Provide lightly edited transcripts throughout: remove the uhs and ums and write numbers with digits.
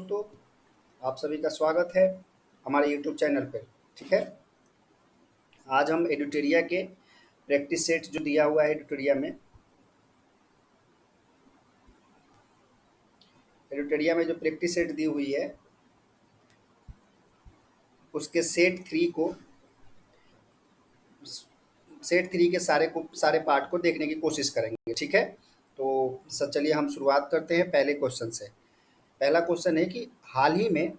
दोस्तों, आप सभी का स्वागत है हमारे यूट्यूब चैनल पे। ठीक है, आज हम एडिटोरिया के प्रैक्टिस सेट जो दिया हुआ है एडिटोरिया में जो प्रैक्टिस सेट दी हुई है उसके सेट थ्री के सारे पार्ट को देखने की कोशिश करेंगे। ठीक है, तो सर चलिए हम शुरुआत करते हैं पहले क्वेश्चन से। पहला क्वेश्चन है कि हाल ही में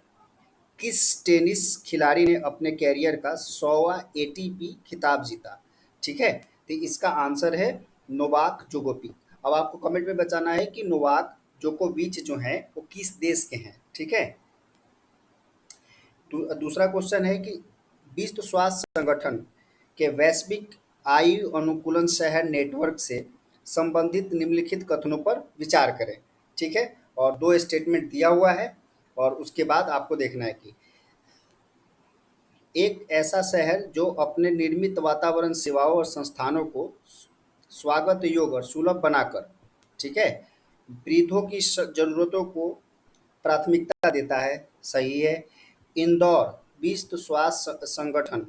किस टेनिस खिलाड़ी ने अपने कैरियर का 100वां एटीपी खिताब जीता? ठीक है, तो इसका आंसर है नोवाक जोकोविच। अब आपको कमेंट में बताना है कि नोवाक जोकोविच जो हैं वो किस देश के हैं। ठीक है, दूसरा क्वेश्चन है कि विश्व स्वास्थ्य संगठन के वैश्विक आयु अनुकूलन शहर नेटवर्क से संबंधित निम्नलिखित कथनों पर विचार करें। ठीक है, और दो स्टेटमेंट दिया हुआ है और उसके बाद आपको देखना है कि एक ऐसा शहर जो अपने निर्मित वातावरण, सेवाओं और संस्थानों को स्वागत योग्य और सुलभ बनाकर, ठीक है, वृद्धों की जरूरतों को प्राथमिकता देता है। सही है। इंदौर विश्व स्वास्थ्य संगठन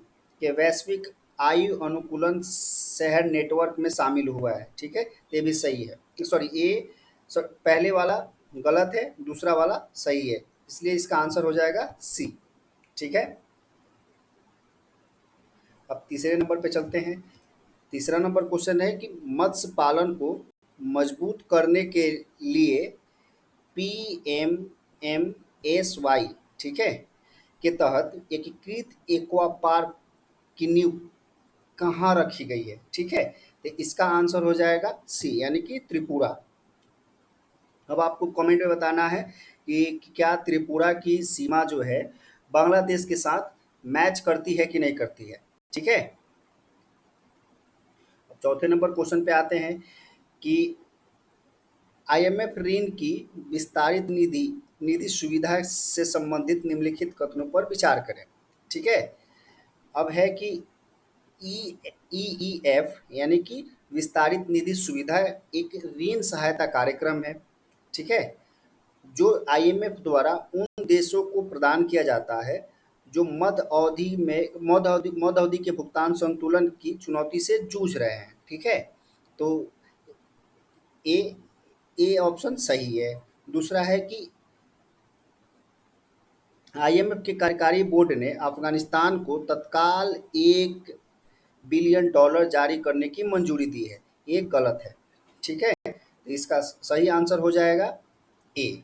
के वैश्विक आयु अनुकूलन शहर नेटवर्क में शामिल हुआ है। ठीक है, ये भी सही है। सॉरी, पहले वाला गलत है, दूसरा वाला सही है, इसलिए इसका आंसर हो जाएगा सी। ठीक है, अब तीसरे नंबर पे चलते हैं। तीसरा नंबर क्वेश्चन है कि मत्स्य पालन को मजबूत करने के लिए PMMSY, ठीक है, के तहत एकीकृत एक्वा पार्क की नींव कहाँ रखी गई है? ठीक है, तो इसका आंसर हो जाएगा सी, यानी कि त्रिपुरा। अब आपको कमेंट में बताना है कि क्या त्रिपुरा की सीमा जो है बांग्लादेश के साथ मैच करती है कि नहीं करती है। ठीक है, चौथे नंबर क्वेश्चन पे आते हैं कि IMF ऋण की विस्तारित निधि निधि सुविधा से संबंधित निम्नलिखित कथनों पर विचार करें। ठीक है, अब है कि EEF यानी कि विस्तारित निधि सुविधा एक ऋण सहायता कार्यक्रम है। ठीक है, जो IMF द्वारा उन देशों को प्रदान किया जाता है जो मध्य अवधि के भुगतान संतुलन की चुनौती से जूझ रहे हैं। ठीक है, तो ए ए ऑप्शन सही है। दूसरा है कि IMF के कार्यकारी बोर्ड ने अफगानिस्तान को तत्काल $1 बिलियन जारी करने की मंजूरी दी है, ये गलत है। ठीक है, तो इसका सही आंसर हो जाएगा ए।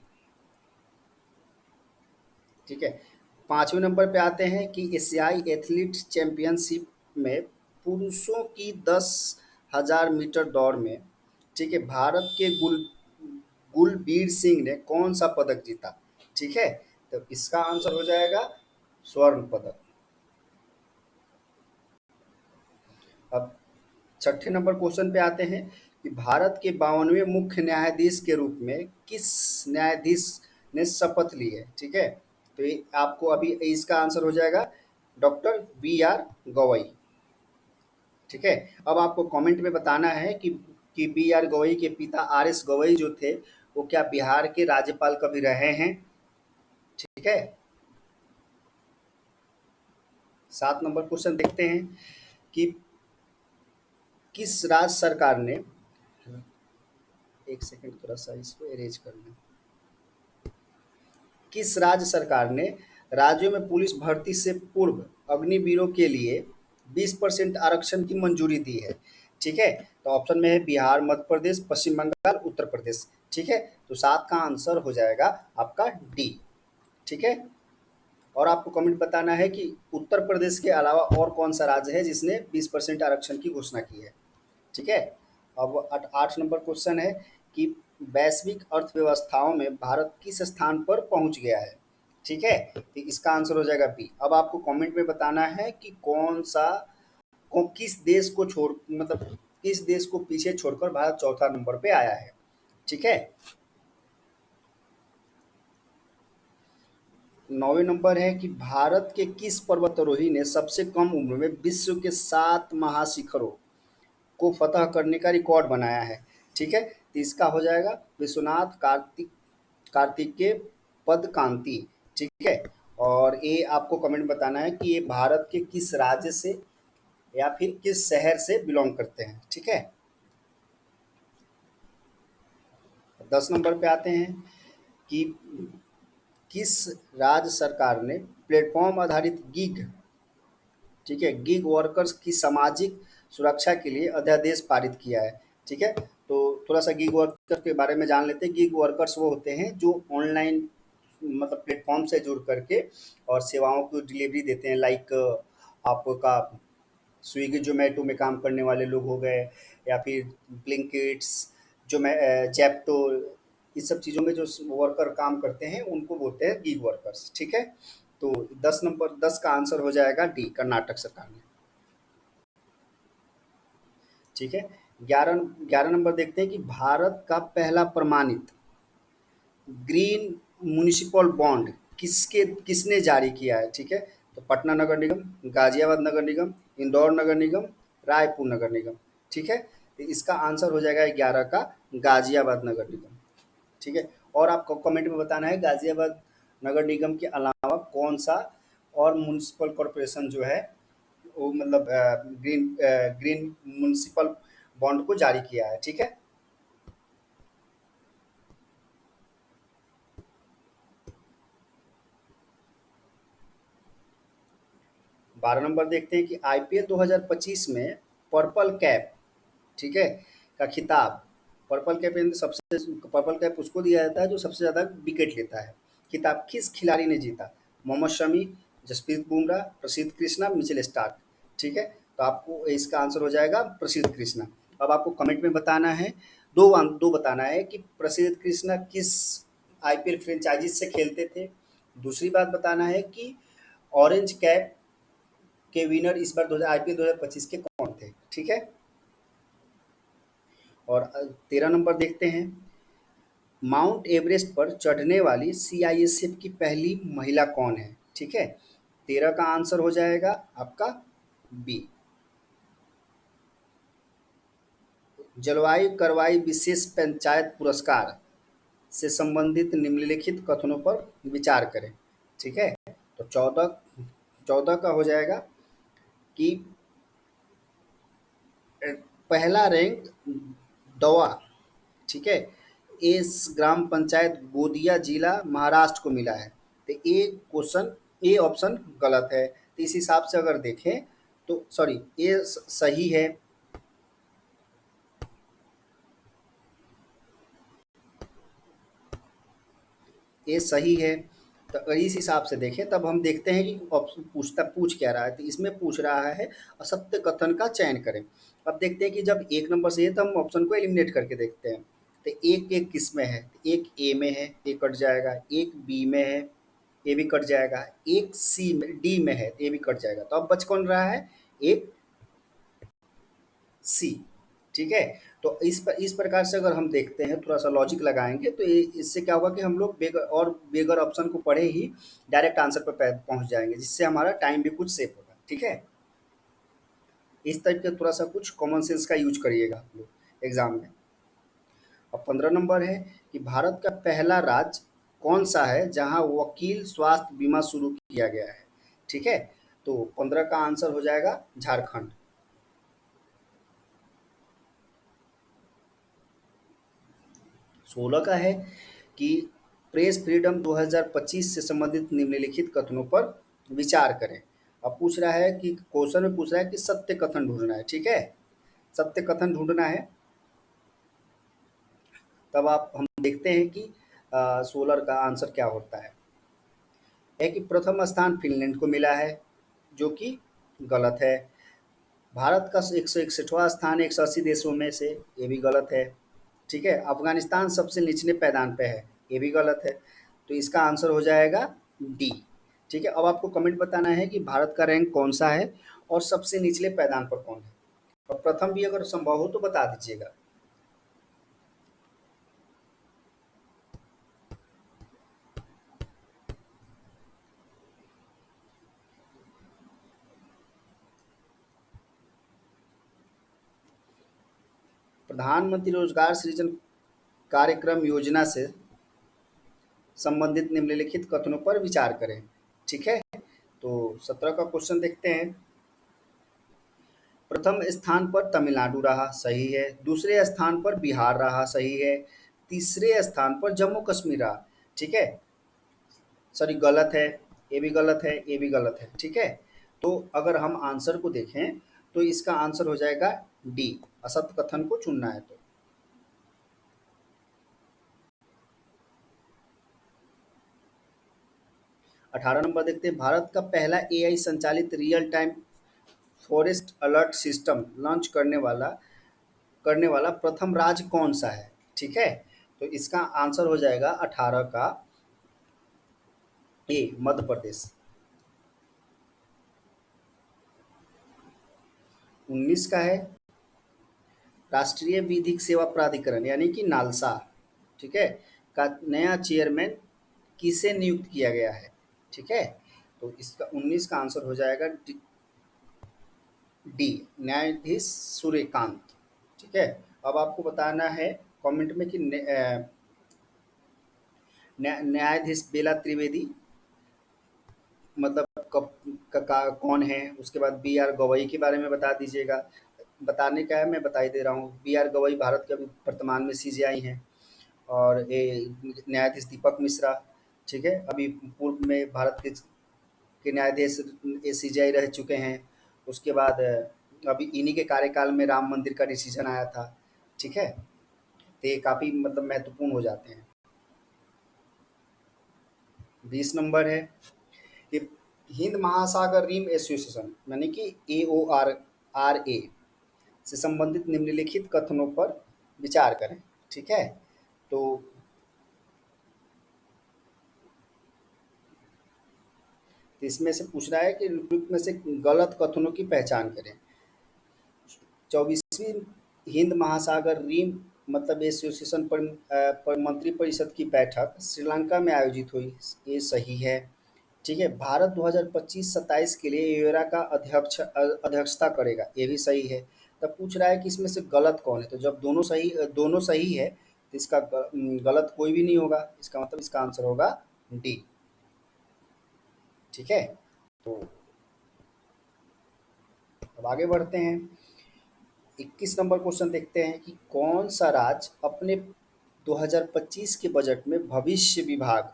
ठीक है, पांचवें नंबर पे आते हैं कि एशियाई एथलीट चैंपियनशिप में पुरुषों की 10,000 मीटर दौड़ में, ठीक है, भारत के गुलबीर सिंह ने कौन सा पदक जीता? ठीक है, तो इसका आंसर हो जाएगा स्वर्ण पदक। अब छठे नंबर क्वेश्चन पे आते हैं कि भारत के 52वें मुख्य न्यायाधीश के रूप में किस न्यायाधीश ने शपथ ली है? ठीक है, तो ये आपको अभी इसका आंसर हो जाएगा डॉक्टर BR गवई। ठीक है, अब आपको कमेंट में बताना है कि BR गवई के पिता RS गवई जो थे वो क्या बिहार के राज्यपाल कभी रहे हैं? ठीक है, 7 नंबर क्वेश्चन देखते हैं कि किस राज्य सरकार ने, एक सेकंड थोड़ा सा इसको अरेंज कर लें, किस राज्य सरकार ने राज्यों में पुलिस भर्ती से पूर्व अग्निवीरों के लिए 20% आरक्षण की मंजूरी दी है? ठीक है, तो ऑप्शन में है बिहार, मध्य प्रदेश, पश्चिम बंगाल, उत्तर प्रदेश। ठीक है, तो 7 का आंसर हो जाएगा आपका डी। ठीक है, और आपको कमेंट बताना है कि उत्तर प्रदेश के अलावा और कौन सा राज्य है जिसने 20% आरक्षण की घोषणा की है। ठीक है, अब 8 नंबर क्वेश्चन है कि वैश्विक अर्थव्यवस्थाओं में भारत किस स्थान पर पहुंच गया है? ठीक है, तो इसका आंसर हो जाएगा बी। अब आपको कमेंट में बताना है कि किस देश को छोड़, मतलब किस देश को पीछे छोड़कर भारत चौथा नंबर पे आया है। ठीक है, 9वें नंबर है कि भारत के किस पर्वतारोही ने सबसे कम उम्र में विश्व के 7 महाशिखरों को फतह करने का रिकॉर्ड बनाया है? ठीक है, तो इसका हो जाएगा विश्वनाथ कार्तिकेय पदकांति, ठीक है। और ये आपको कमेंट बताना है कि ये भारत के किस राज्य से या फिर किस शहर से बिलोंग करते हैं, ठीक है। 10 नंबर पे आते हैं कि किस राज्य सरकार ने प्लेटफॉर्म आधारित गिग, ठीक है, गिग वर्कर्स की सामाजिक सुरक्षा के लिए अध्यादेश पारित किया है, ठीक है। तो थोड़ा सा गिग वर्कर के बारे में जान लेते हैं। गिग वर्कर्स वो होते हैं जो ऑनलाइन मतलब प्लेटफॉर्म से जुड़ करके और सेवाओं को डिलीवरी देते हैं, लाइक आपका स्विगी जोमेटो में काम करने वाले लोग हो गए, या फिर ब्लिंकिट्स, जो मैं जेप्टो, इस सब चीज़ों में जो वर्कर काम करते हैं उनको बोलते हैं गिग वर्कर्स, ठीक है। तो 10 का आंसर हो जाएगा डी, कर्नाटक सरकार ने, ठीक है। 11 नंबर देखते हैं कि भारत का पहला प्रमाणित ग्रीन म्युनिसिपल बॉन्ड किसने जारी किया है, ठीक है। तो पटना नगर निगम, गाजियाबाद नगर निगम, इंदौर नगर निगम, रायपुर नगर निगम, ठीक है। तो इसका आंसर हो जाएगा 11 का गाजियाबाद नगर निगम, ठीक है। और आपको कमेंट में बताना है गाजियाबाद नगर निगम के अलावा कौन सा और म्युनिसिपल कॉरपोरेशन जो है वो मतलब ग्रीन म्युनिसिपल बॉन्ड को जारी किया है, ठीक है। 12 नंबर देखते हैं कि आईपीएल 2025 में पर्पल कैप, ठीक है, का खिताब, पर्पल कैप यानी सबसे पर्पल कैप उसको दिया जाता है जो सबसे ज़्यादा विकेट लेता है। खिताब किस खिलाड़ी ने जीता? मोहम्मद शमी, जसप्रीत बुमराह, प्रसिद्ध कृष्णा, मिचेल स्टार्क, ठीक है। तो आपको इसका आंसर हो जाएगा प्रसिद्ध कृष्णा। अब आपको कमेंट में बताना है, दो बताना है कि प्रसिद्ध कृष्णा किस आईपीएल फ्रेंचाइजी से खेलते थे। दूसरी बात बताना है कि ऑरेंज कैप के विनर इस बार 2000 आईपीएल 2025 के कौन थे, ठीक है। और 13 नंबर देखते हैं, माउंट एवरेस्ट पर चढ़ने वाली सीआईएसएफ की पहली महिला कौन है, ठीक है। 13 का आंसर हो जाएगा आपका बी। जलवायु करवाई विशेष पंचायत पुरस्कार से संबंधित निम्नलिखित कथनों पर विचार करें, ठीक है। तो 14 का हो जाएगा कि पहला रैंक दवा, ठीक है, इस ग्राम पंचायत गोदिया जिला महाराष्ट्र को मिला है। तो ये ऑप्शन गलत है। तो इस हिसाब से अगर देखें तो सॉरी, ये सही है। ये सही है। तो अगर इस हिसाब से देखें तब हम देखते हैं कि ऑप्शन पूछ क्या रहा है। तो इसमें पूछ रहा है असत्य कथन का चयन करें। अब देखते हैं कि जब 1 नंबर से है तो हम ऑप्शन को एलिमिनेट करके देखते हैं। तो एक एक किस में है? तो एक ए में है, ए कट जाएगा। एक बी में है, ए भी कट जाएगा। एक सी में, डी में है, ए भी कट जाएगा। तो अब बच कौन रहा है? एक सी, ठीक है। तो इस प्रकार से अगर हम देखते हैं, थोड़ा सा लॉजिक लगाएंगे तो इससे क्या होगा कि हम लोग बेगर ऑप्शन को पढ़े ही डायरेक्ट आंसर पर पहुंच जाएंगे, जिससे हमारा टाइम भी कुछ सेव होगा, ठीक है। इस टाइप का थोड़ा सा कुछ कॉमन सेंस का यूज करिएगा आप लोग एग्जाम में। अब 15 नंबर है कि भारत का पहला राज्य कौन सा है जहां वकील स्वास्थ्य बीमा शुरू किया गया है, ठीक है। तो 15 का आंसर हो जाएगा झारखंड। 16 का है कि प्रेस फ्रीडम 2025 से संबंधित निम्नलिखित कथनों पर विचार करें। अब पूछ रहा है कि क्वेश्चन में पूछ रहा है कि सत्य कथन ढूंढना है, ठीक है। सत्य कथन ढूंढना है। तब आप हम देखते हैं कि 16 का आंसर क्या होता है कि प्रथम स्थान फिनलैंड को मिला है, जो कि गलत है। भारत का 161वां स्थान 180 देशों में से, ये भी गलत है, ठीक है। अफगानिस्तान सबसे निचले पैदान पे है, ये भी गलत है। तो इसका आंसर हो जाएगा डी, ठीक है। अब आपको कमेंट बताना है कि भारत का रैंक कौन सा है और सबसे निचले पैदान पर कौन है। और प्रथम भी अगर संभव हो तो बता दीजिएगा। प्रधानमंत्री रोजगार सृजन कार्यक्रम योजना से संबंधित निम्नलिखित कथनों पर विचार करें। ठीक है, तो 17 का क्वेश्चन देखते हैं। प्रथम स्थान पर तमिलनाडु रहा, सही है। दूसरे स्थान पर बिहार रहा, सही है। तीसरे स्थान पर जम्मू कश्मीर रहा। ठीक है, सॉरी गलत है, ये भी गलत है, ये भी गलत है। ठीक है, तो अगर हम आंसर को देखें तो इसका आंसर हो जाएगा डी, असत कथन को चुनना है तो। 18 नंबर देखते हैं। भारत का पहला एआई संचालित real time forest alert system launch करने वाला प्रथम राज्य कौन सा है? ठीक है, तो इसका आंसर हो जाएगा 18 का ए, मध्य प्रदेश। 19 का है राष्ट्रीय विधिक सेवा प्राधिकरण यानी कि नालसा, ठीक है, का नया चेयरमैन किसे नियुक्त किया गया है? ठीक है, तो इसका 19 का आंसर हो जाएगा डी, न्यायाधीश सूर्यकांत। ठीक है, अब आपको बताना है कमेंट में कि न्यायाधीश बेला त्रिवेदी मतलब कौन है। उसके बाद बी आर गवई के बारे में बता दीजिएगा। बताने का है, मैं बता ही दे रहा हूँ। बी आर गवई भारत के अभी वर्तमान में सीजेआई हैं। और ये न्यायाधीश दीपक मिश्रा, ठीक है, अभी पूर्व में भारत के न्यायाधीश सीजेआई रह चुके हैं। उसके बाद अभी इन्हीं के कार्यकाल में राम मंदिर का डिसीजन आया था। ठीक है, तो ये काफ़ी मतलब महत्वपूर्ण हो जाते हैं। 20 नंबर है कि हिंद महासागर रिम एसोसिएशन यानी कि AORRA से संबंधित निम्नलिखित कथनों पर विचार करें। ठीक है, तो इसमें से पूछ रहा है कि निम्नलिखित में से गलत कथनों की पहचान करें। 24वीं हिंद महासागर रिम मतलब एसोसिएशन पर मंत्री परिषद की बैठक श्रीलंका में आयोजित हुई, ये सही है। ठीक है, भारत 2025-27 के लिए एरा का अध्यक्षता करेगा, ये भी सही है। तब पूछ रहा है कि इसमें से गलत कौन है, तो जब दोनों सही है तो इसका गलत कोई भी नहीं होगा। इसका मतलब इसका आंसर होगा डी। ठीक है, तो अब आगे बढ़ते हैं। 21 नंबर क्वेश्चन देखते हैं कि कौन सा राज्य अपने 2025 के बजट में भविष्य विभाग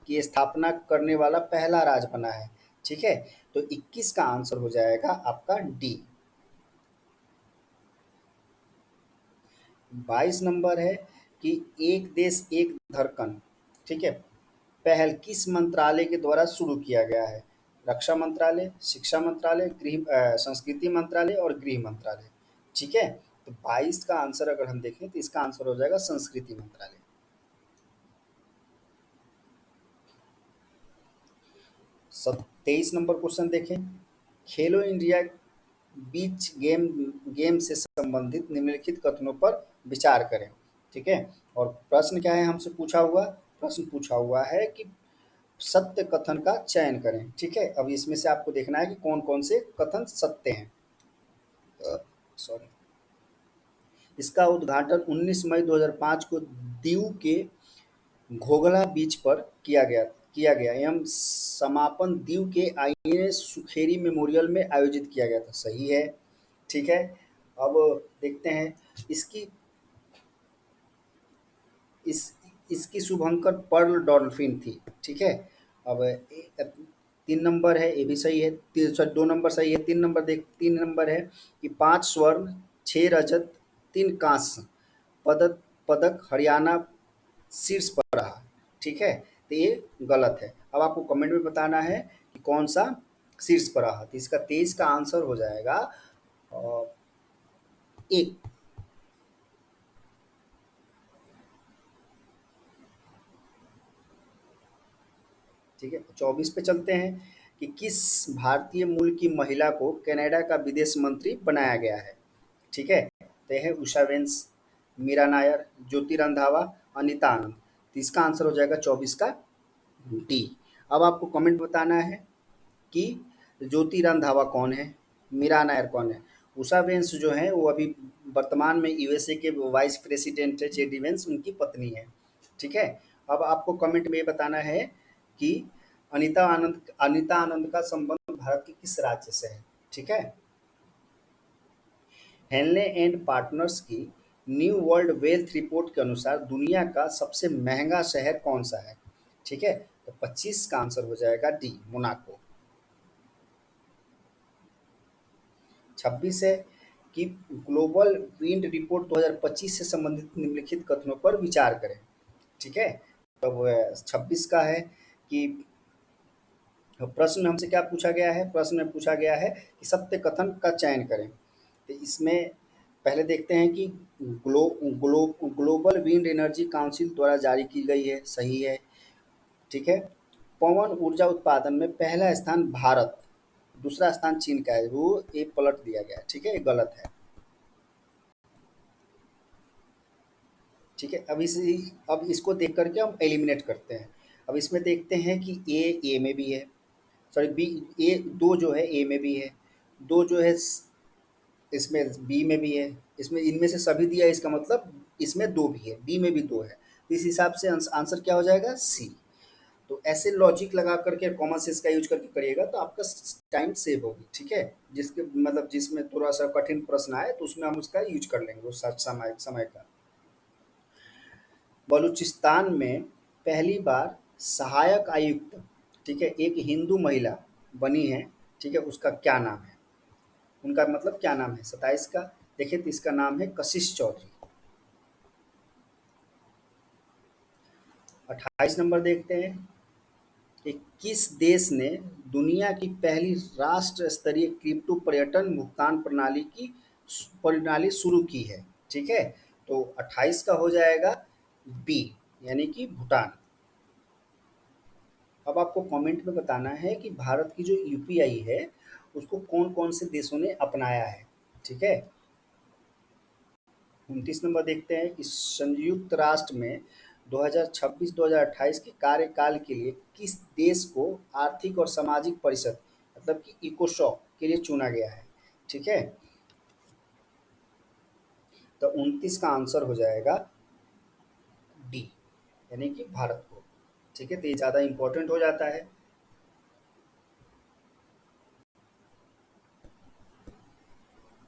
की स्थापना करने वाला पहला राज्य बना है? ठीक है, तो 21 का आंसर हो जाएगा आपका डी। 22 नंबर है कि एक देश एक धड़कन, ठीक है, पहल किस मंत्रालय के द्वारा शुरू किया गया है? रक्षा मंत्रालय, शिक्षा मंत्रालय, संस्कृति मंत्रालय और गृह मंत्रालय। ठीक है, तो 22 का आंसर अगर हम देखें तो इसका आंसर हो जाएगा संस्कृति मंत्रालय। 23 नंबर क्वेश्चन देखें। खेलो इंडिया बीच गेम से संबंधित निम्नलिखित कथनों पर विचार करें। ठीक है, और प्रश्न क्या है हमसे पूछा हुआ? प्रश्न पूछा हुआ है कि सत्य कथन का चयन करें। ठीक है, अब इसमें से आपको देखना है कि कौन कौन से कथन सत्य हैं। सॉरी, इसका उद्घाटन 19 मई 2005 को दीव के घोघला बीच पर किया गया एवं समापन दीव के आईएनएस सुखेरी मेमोरियल में आयोजित किया गया था, सही है। ठीक है, अब देखते हैं इसकी इस इसकी शुभंकर पर्ल डॉल्फिन थी। ठीक है, अब 3 नंबर है, ये भी सही है। 2 नंबर सही है। 3 नंबर है कि 5 स्वर्ण 6 रजत 3 कांस्य पदक हरियाणा शीर्ष पर रहा। ठीक है, तो ये गलत है। अब आपको कमेंट में बताना है कि कौन सा शीर्ष पर रहा। तो इसका 23 का आंसर हो जाएगा एक। ठीक है, 24 पे चलते हैं कि किस भारतीय मूल की महिला को कनाडा का विदेश मंत्री बनाया गया है? ठीक है, तो यह है उषा वेंस, मीरा नायर, ज्योति रंधावा, अनिता आनंद। तो इसका आंसर हो जाएगा 24 का डी। अब आपको कमेंट बताना है कि ज्योति रंधावा कौन है, मीरा नायर कौन है। उषा वेंस जो है वो अभी वर्तमान में यूएसए के वाइस प्रेसिडेंट है, जेडी वेंस उनकी पत्नी है। ठीक है, अब आपको कमेंट में ये बताना है कि अनीता आनंद का संबंध भारत के किस राज्य से है। ठीक है। हेनले एंड पार्टनर्स की न्यू वर्ल्ड वेल्थ रिपोर्ट के अनुसार दुनिया का सबसे महंगा शहर कौन सा है। ठीक है। तो 25 का आंसर हो जाएगा डी, मोनाको। 26 है कि ग्लोबल विंड रिपोर्ट 2025 से संबंधित निम्नलिखित कथनों पर विचार करें। ठीक है। तब 26 का है कि प्रश्न में हमसे क्या पूछा गया है, प्रश्न में पूछा गया है कि सत्य कथन का चयन करें। तो इसमें पहले देखते हैं कि ग्लोबल विंड एनर्जी काउंसिल द्वारा जारी की गई है, सही है। ठीक है। पवन ऊर्जा उत्पादन में पहला स्थान भारत, दूसरा स्थान चीन का है, वो ये पलट दिया गया है। ठीक है, ये गलत है। ठीक है। अब इसको देख करके हम एलिमिनेट करते हैं। अब इसमें देखते हैं कि ए में भी है, सॉरी बी, ए दो जो है ए में भी है, दो जो है इसमें बी में भी है, इसमें इनमें से सभी दिया है, इसका मतलब इसमें दो भी है, बी में भी दो है। तो इस हिसाब से आंसर क्या हो जाएगा, सी। तो ऐसे लॉजिक लगा करके कॉमन सेंस का यूज करके करिएगा तो आपका टाइम सेव होगी। ठीक है। जिसके मतलब जिसमें थोड़ा सा कठिन प्रश्न आए तो उसमें हम उसका यूज कर लेंगे उस समय समय का। बलूचिस्तान में पहली बार सहायक आयुक्त, ठीक है, एक हिंदू महिला बनी है। ठीक है। उसका क्या नाम है, उनका मतलब क्या नाम है। 27 का देखिए तो इसका नाम है कशिश चौधरी। 28 नंबर देखते हैं कि किस देश ने दुनिया की पहली राष्ट्र स्तरीय क्रिप्टो पर्यटन भुगतान प्रणाली शुरू की है। ठीक है। तो 28 का हो जाएगा बी, यानी कि भूटान। अब आपको कमेंट में बताना है कि भारत की जो यूपीआई है उसको कौन कौन से देशों ने अपनाया है। ठीक है। 29 नंबर देखते हैं कि संयुक्त राष्ट्र में 2026-2028 के कार्यकाल के लिए किस देश को आर्थिक और सामाजिक परिषद, मतलब कि इकोसॉक के लिए चुना गया है। ठीक है। तो 29 का आंसर हो जाएगा डी, यानी कि भारत को। ठीक है। तो ये ज़्यादा इंपॉर्टेंट हो जाता है।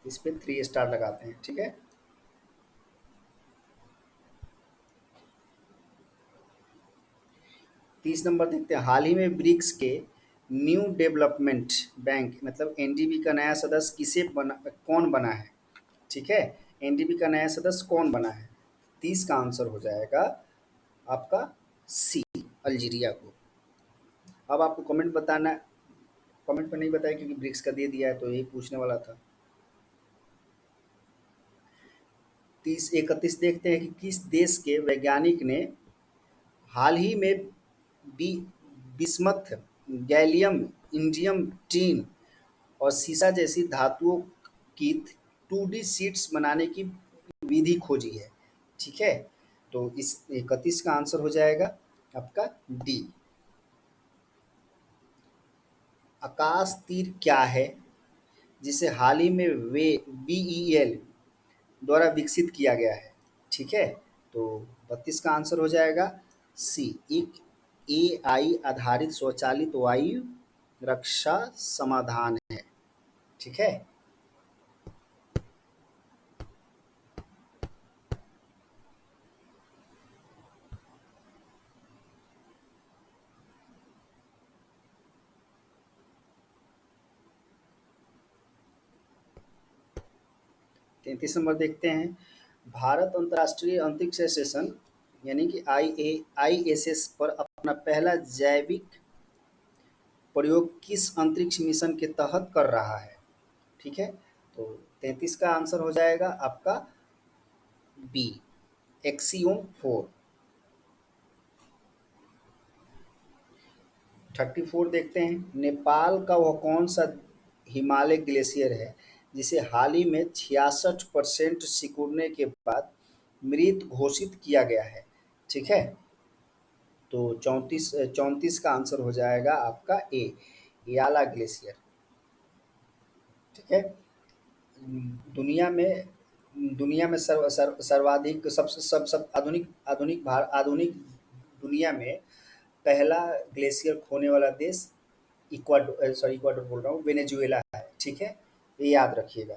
इस पे 3 स्टार लगाते हैं। ठीक है। 30 नंबर देखते हैं, हाल ही में ब्रिक्स के न्यू डेवलपमेंट बैंक मतलब एनडीबी का नया सदस्य कौन बना है। ठीक है। एनडीबी का नया सदस्य कौन बना है। 30 का आंसर हो जाएगा आपका सी, अल्जीरिया को। अब आपको कमेंट बताना, कमेंट पर नहीं बताया क्योंकि ब्रिक्स का दे दिया है तो यही पूछने वाला था। 30-31 देखते हैं कि किस देश के वैज्ञानिक ने हाल ही में B bismuth, gallium, indium, tin और सीसा जैसी धातुओं की 2D शीट्स बनाने की विधि खोजी है। ठीक है। तो इस 31 का आंसर हो जाएगा आपका डी। आकाश तीर क्या है जिसे हाल ही में वे बीईएल द्वारा विकसित किया गया है। ठीक है। तो 32 का आंसर हो जाएगा सी, एक एआई आधारित स्वचालित वायु रक्षा समाधान है। ठीक है। 33 नंबर देखते हैं, भारत अंतर्राष्ट्रीय अंतरिक्ष स्टेशन यानी कि आईएसएस पर अपना पहला जैविक प्रयोग किस अंतरिक्ष मिशन के तहत कर रहा है। ठीक है। तो 33 का आंसर हो जाएगा आपका बी, एक्सियोम 4। 34 देखते हैं, नेपाल का वह कौन सा हिमालय ग्लेशियर है जिसे हाल ही में 66% सिकुड़ने के बाद मृत घोषित किया गया है। ठीक है। तो 34 का आंसर हो जाएगा आपका ए, याला ग्लेशियर। ठीक है। दुनिया में दुनिया में सर्वाधिक सबसे सब सब आधुनिक आधुनिक दुनिया में पहला ग्लेशियर खोने वाला देश इक्वाडोर बोल रहा हूँ, वेनेजुएला है। ठीक है, ये याद रखिएगा।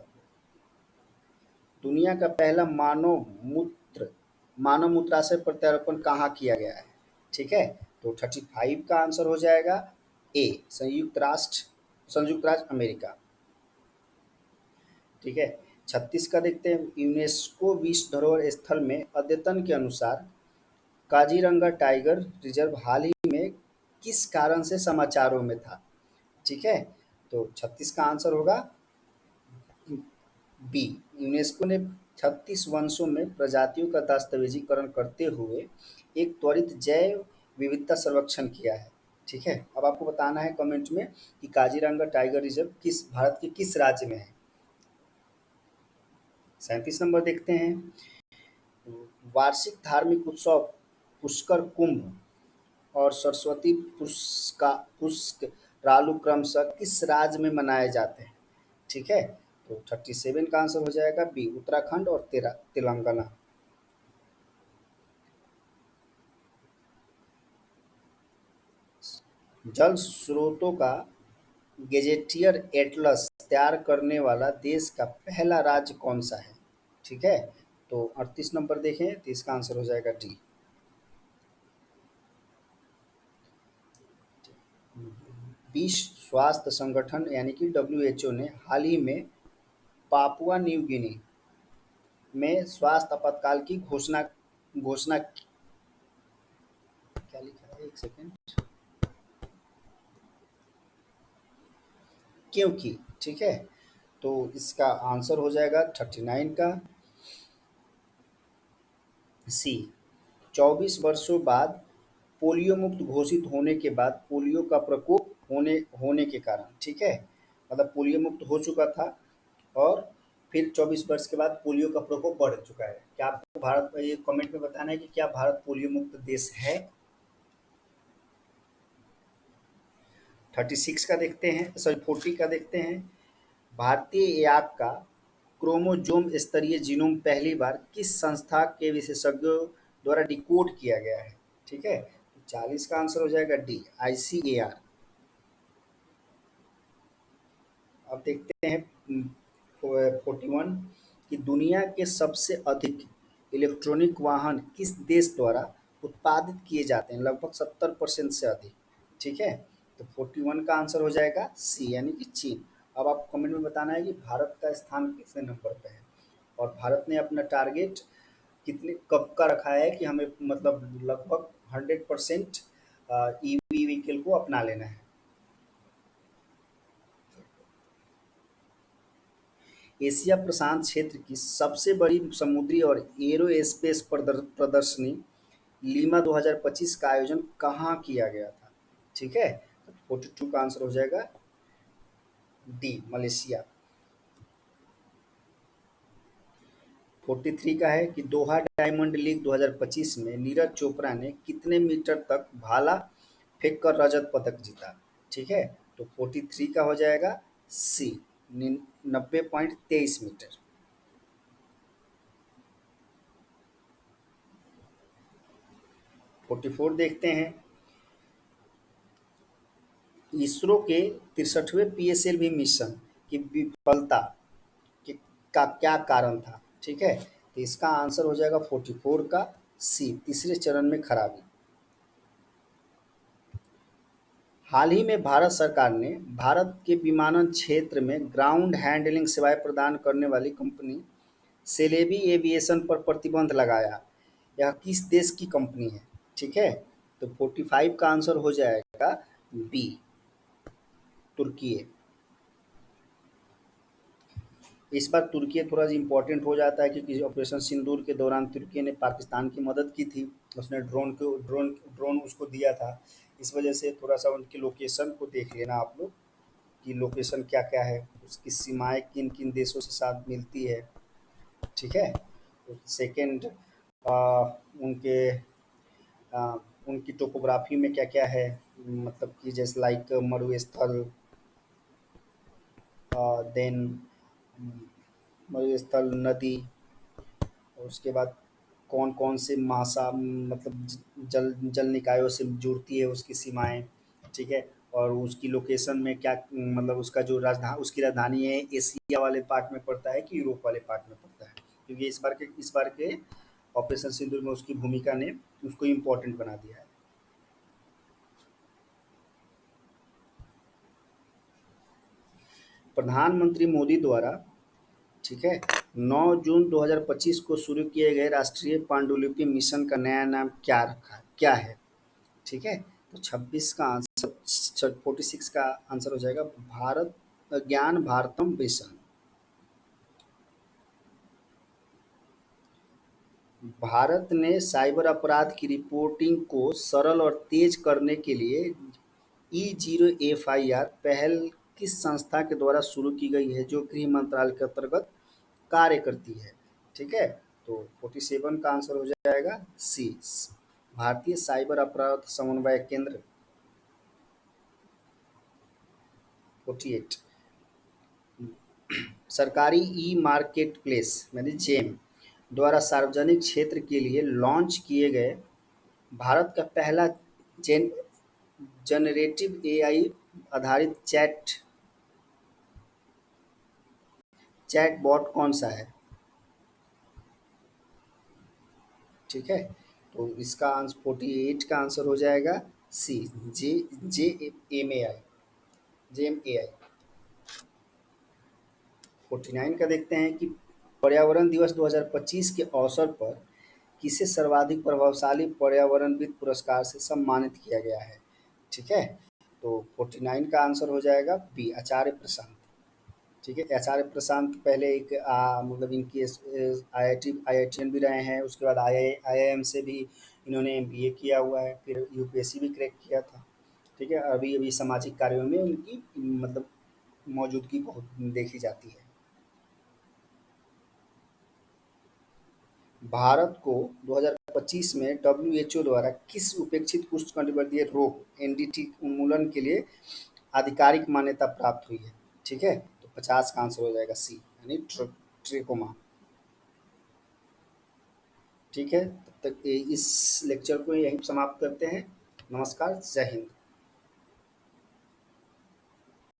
दुनिया का पहला मानव मूत्राशय प्रत्यारोपण कहाँ किया गया है? ठीक है, तो 35 का आंसर हो जाएगा ए, संयुक्त राज्य अमेरिका। ठीक है, 36 का देखते हैं। यूनेस्को विश्व धरोहर स्थल में अद्यतन के अनुसार काजीरंगा टाइगर रिजर्व हाल ही में किस कारण से समाचारों में था? ठीक है, तो 36 का आंसर होगा बी। यूनेस्को ने 36 वंशों में प्रजातियों का दस्तावेजीकरण करते हुए एक त्वरित जैव विविधता सर्वेक्षण किया है। ठीक है, अब आपको बताना है कमेंट में कि काजीरंगा टाइगर रिजर्व किस भारत के किस राज्य में है। 37 नंबर देखते हैं। वार्षिक धार्मिक उत्सव पुष्कर कुंभ और सरस्वती पुष्करालु क्रमशः किस राज्य में मनाए जाते हैं? ठीक है, तो 37 का आंसर हो जाएगा बी, उत्तराखंड और तेलंगाना। जल स्रोतों का गेजेटियर एटलस तैयार करने वाला देश का पहला राज्य कौन सा है? ठीक है, तो 38 नंबर देखें तो इसका आंसर हो जाएगा डी। विश्व स्वास्थ्य संगठन यानी कि WHO ने हाल ही में पापुआ न्यू गिनी में स्वास्थ्य आपातकाल की घोषणा क्या लिखा है, एक सेकेंड, क्यों की? ठीक है, तो इसका आंसर हो जाएगा 39 का सी। 24 वर्षों बाद पोलियो मुक्त घोषित होने के बाद पोलियो का प्रकोप होने होने के कारण, ठीक है, मतलब पोलियो मुक्त हो चुका था और फिर 24 वर्ष के बाद पोलियो का प्रकोप बढ़ चुका है। क्या आपको भारत ये कमेंट में बताना है कि क्या भारत पोलियो मुक्त देश है? 36 का देखते हैं, सॉरी 40 का देखते हैं। भारतीय याक का क्रोमोजोम स्तरीय जीनोम पहली बार किस संस्था के विशेषज्ञों द्वारा डिकोड किया गया है? ठीक है, 40 का आंसर हो जाएगा डी, ICAR। अब देखते हैं 41 कि दुनिया के सबसे अधिक इलेक्ट्रॉनिक वाहन किस देश द्वारा उत्पादित किए जाते हैं? लगभग 70% से अधिक। ठीक है, तो 41 का आंसर हो जाएगा सी यानी कि चीन। अब आपको कमेंट में बताना है कि भारत का स्थान कितने नंबर पे है और भारत ने अपना टारगेट कितने कब का रखा है कि हमें मतलब लगभग 100% ईवी व्हीकल को अपना लेना है। एशिया प्रशांत क्षेत्र की सबसे बड़ी समुद्री और एरोस्पेस प्रदर्शनी लीमा 2025 का आयोजन कहाँ किया गया था? ठीक है, तो 42 का आंसर हो जाएगा डी, मलेशिया। 43 का है कि दोहा डायमंड लीग 2025 में नीरज चोपड़ा ने कितने मीटर तक भाला फेंक कर रजत पदक जीता? ठीक है, तो 43 का हो जाएगा सी, 90.23 मीटर। 44 देखते हैं। इसरो के 63वें PSLV मिशन की विफलता के का क्या कारण था? ठीक है, तो इसका आंसर हो जाएगा 44 का सी, तीसरे चरण में खराबी। हाल ही में भारत सरकार ने भारत के विमानन क्षेत्र में ग्राउंड हैंडलिंग सेवाएं प्रदान करने वाली कंपनी सेलेबी एविएशन पर प्रतिबंध लगाया। यह किस देश की कंपनी है? ठीक है, तो 45 का आंसर हो जाएगा बी, तुर्की। इस बार तुर्की थोड़ा इम्पोर्टेंट हो जाता है क्योंकि ऑपरेशन सिंदूर के दौरान तुर्की ने पाकिस्तान की मदद की थी। उसने ड्रोन उसको दिया था। इस वजह से थोड़ा सा उनकी लोकेशन को देख लेना आप लोग कि लोकेशन क्या क्या है, उसकी सीमाएं किन किन देशों से साथ मिलती है। ठीक है, तो सेकेंड उनके आ, उनकी टोपोग्राफी में क्या क्या है, मतलब कि जैसे लाइक मरुस्थल, देन मरुस्थल, नदी, और उसके बाद कौन-कौन से मतलब जल जल निकायों से जुड़ती है उसकी सीमाएँ, ठीक है? और उसकी लोकेशन में क्या मतलब उसकी राजधानी है, एशिया वाले पार्ट में पड़ता है कि यूरोप वाले पार्ट में पड़ता है? क्योंकि इस बार के ऑपरेशन सिंदूर में उसकी भूमिका ने उसको इम्पोर्टेंट बना दिया है। प्रधानमंत्री मोदी द्वारा, ठीक है, 9 जून 2025 को शुरू किए गए राष्ट्रीय पांडुलिपि मिशन का नया नाम क्या है? ठीक है, तो 26 का आंसर 46 का आंसर हो जाएगा भारत ज्ञान भारतम मिशन। भारत ने साइबर अपराध की रिपोर्टिंग को सरल और तेज करने के लिए E0 FIR पहल किस संस्था के द्वारा शुरू की गई है जो गृह मंत्रालय के अंतर्गत कार्य करती है? ठीक है, तो 47 का आंसर हो जाएगा सी, भारतीय साइबर अपराध समन्वय केंद्र। 48, सरकारी ई मार्केट प्लेस यानी जेम द्वारा सार्वजनिक क्षेत्र के लिए लॉन्च किए गए भारत का पहला जेन जनरेटिव एआई आधारित चैटबॉट कौन सा है? ठीक है, तो इसका आंसर 48 का आंसर हो जाएगा सी, जे जे एम ए आई जेम ए आई। 49 का देखते हैं कि पर्यावरण दिवस 2025 के अवसर पर किसे सर्वाधिक प्रभावशाली पर्यावरणविद पुरस्कार से सम्मानित किया गया है? ठीक है, तो 49 का आंसर हो जाएगा बी, आचार्य प्रशांत। ठीक है, आचार्य प्रशांत पहले एक मतलब इनकी आईआईटीएन भी रहे हैं, उसके बाद आईआईएम से भी इन्होंने एमबीए किया हुआ है, फिर यूपीएससी भी क्रैक किया था। ठीक है, अभी अभी सामाजिक कार्यों में उनकी मतलब मौजूदगी बहुत देखी जाती है। भारत को 2025 में डब्ल्यूएचओ द्वारा किस उपेक्षित उष्णकटिबंधीय रोग एनडीटी उन्मूलन के लिए आधिकारिक मान्यता प्राप्त हुई है? ठीक है, तो 50 का आंसर हो जाएगा सी, यानी ट्रिकोमा। ठीक है, तब तक इस लेक्चर को यहीं समाप्त करते हैं। नमस्कार, जय हिंद।